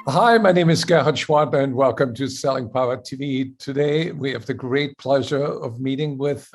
Hi, my name is Gerhard Schwartner, and welcome to Selling Power TV. Today, we have the great pleasure of meeting with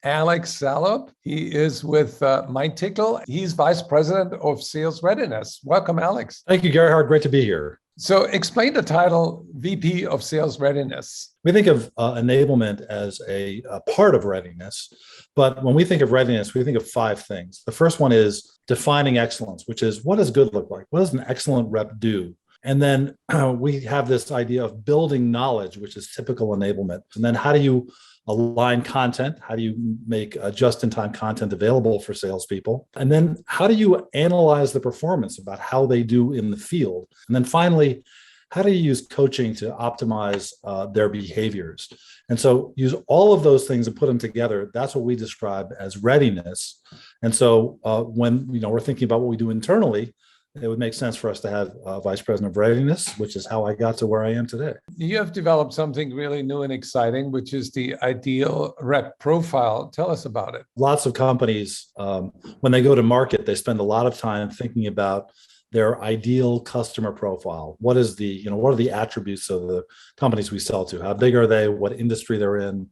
Alex Salop. He is with Mindtickle. He's Vice President of Sales Readiness. Welcome, Alex. Thank you, Gerhard. Great to be here. So explain the title VP of Sales Readiness. We think of enablement as a part of readiness, but when we think of readiness, we think of five things. The first one is defining excellence, which is what does good look like? What does an excellent rep do? And then we have this idea of building knowledge, which is typical enablement. And then how do you align content? How do you make just-in-time content available for salespeople? And then how do you analyze the performance about how they do in the field? And then finally, how do you use coaching to optimize their behaviors? And so use all of those things and put them together. That's what we describe as readiness. And so when we're thinking about what we do internally, it would make sense for us to have a vice president of readiness, which is how I got to where I am today. You have developed something really new and exciting, which is the ideal rep profile. Tell us about it. Lots of companies, when they go to market, they spend a lot of time thinking about their ideal customer profile. What are the attributes of the companies we sell to? How big are they? What industry they're in?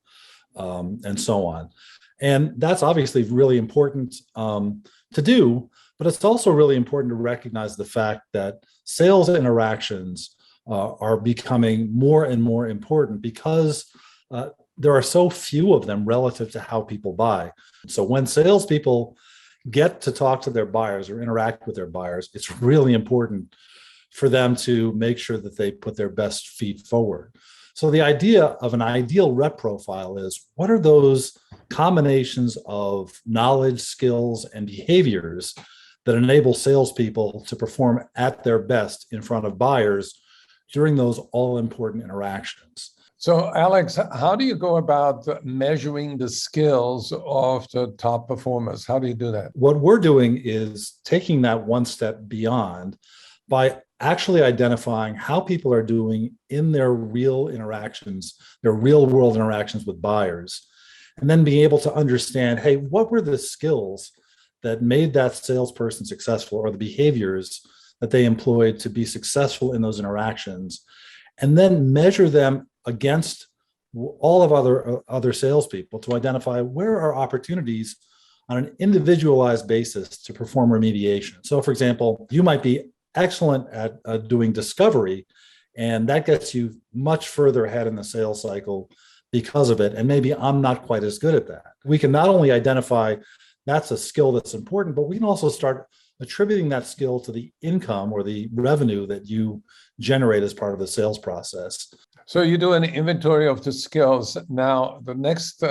And so on. And that's obviously really important to do. But it's also really important to recognize the fact that sales interactions are becoming more and more important because there are so few of them relative to how people buy. So when salespeople get to talk to their buyers or interact with their buyers, it's really important for them to make sure that they put their best feet forward. So the idea of an ideal rep profile is what are those combinations of knowledge, skills, and behaviors that enable salespeople to perform at their best in front of buyers during those all-important interactions. So, Alex, how do you go about measuring the skills of the top performers? How do you do that? What we're doing is taking that one step beyond by actually identifying how people are doing in their real interactions, their real-world interactions with buyers, and then being able to understand, hey, what were the skills that made that salesperson successful, or the behaviors that they employed to be successful in those interactions, and then measure them against all of other salespeople to identify where are opportunities on an individualized basis to perform remediation. So, for example, you might be excellent at doing discovery, and that gets you much further ahead in the sales cycle because of it, and maybe I'm not quite as good at that. We can not only identify that's a skill that's important, but we can also start attributing that skill to the income or the revenue that you generate as part of the sales process. So you do an inventory of the skills. Now, the next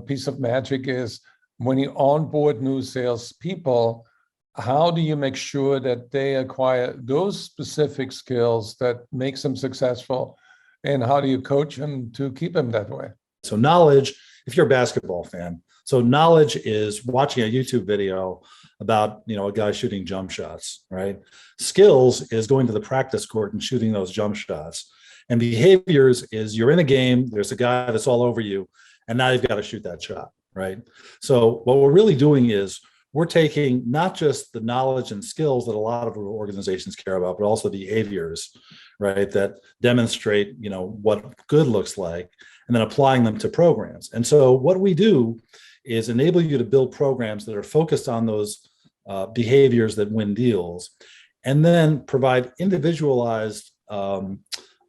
piece of magic is when you onboard new salespeople, how do you make sure that they acquire those specific skills that makes them successful? And how do you coach them to keep them that way? So knowledge, if you're a basketball fan, so knowledge is watching a YouTube video about, a guy shooting jump shots, right? Skills is going to the practice court and shooting those jump shots. And behaviors is you're in a game, there's a guy that's all over you, and now you've got to shoot that shot, right? So what we're really doing is we're taking not just the knowledge and skills that a lot of organizations care about, but also behaviors, right, that demonstrate, what good looks like, and then applying them to programs. And so what we do is enable you to build programs that are focused on those behaviors that win deals, and then provide individualized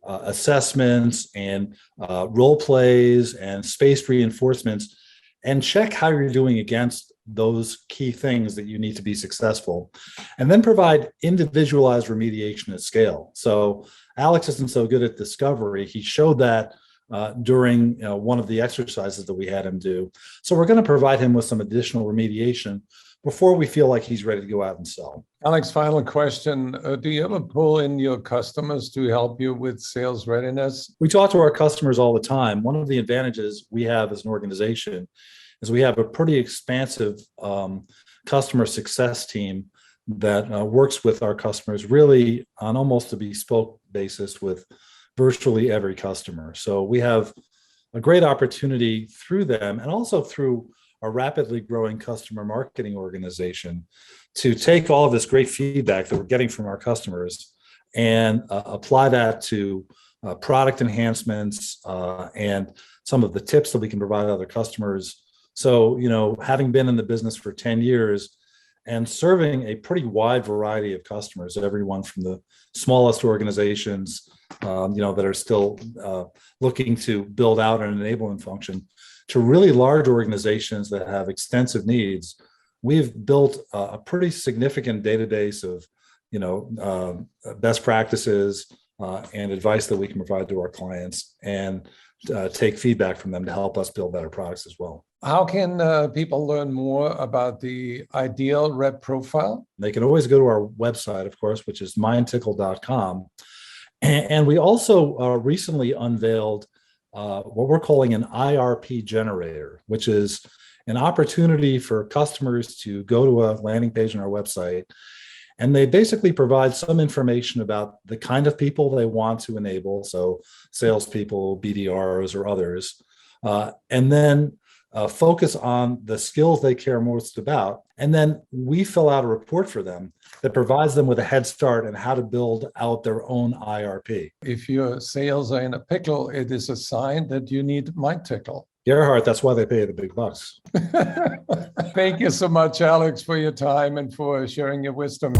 assessments and role plays and spaced reinforcements, and check how you're doing against those key things that you need to be successful, and then provide individualized remediation at scale. So Alex isn't so good at discovery. He showed that during one of the exercises that we had him do. So we're going to provide him with some additional remediation before we feel like he's ready to go out and sell. Alex, final question. Do you ever pull in your customers to help you with sales readiness? We talk to our customers all the time. One of the advantages we have as an organization is we have a pretty expansive customer success team that works with our customers really on almost a bespoke basis with virtually every customer. So we have a great opportunity through them, and also through a rapidly growing customer marketing organization, to take all of this great feedback that we're getting from our customers and apply that to product enhancements and some of the tips that we can provide other customers. So, having been in the business for 10 years and serving a pretty wide variety of customers, everyone from the smallest organizations, that are still looking to build out an enablement function, to really large organizations that have extensive needs, we've built a pretty significant database of, best practices and advice that we can provide to our clients, and take feedback from them to help us build better products as well. How can people learn more about the ideal rep profile? They can always go to our website, of course, which is mindtickle.com. And we also recently unveiled what we're calling an IRP generator, which is an opportunity for customers to go to a landing page on our website, and they basically provide some information about the kind of people they want to enable, so salespeople, BDRs, or others, and then focus on the skills they care most about. And then we fill out a report for them that provides them with a head start on how to build out their own IRP. If your sales are in a pickle, it is a sign that you need Mindtickle. Gerhard, that's why they pay the big bucks. Thank you so much, Alex, for your time and for sharing your wisdom.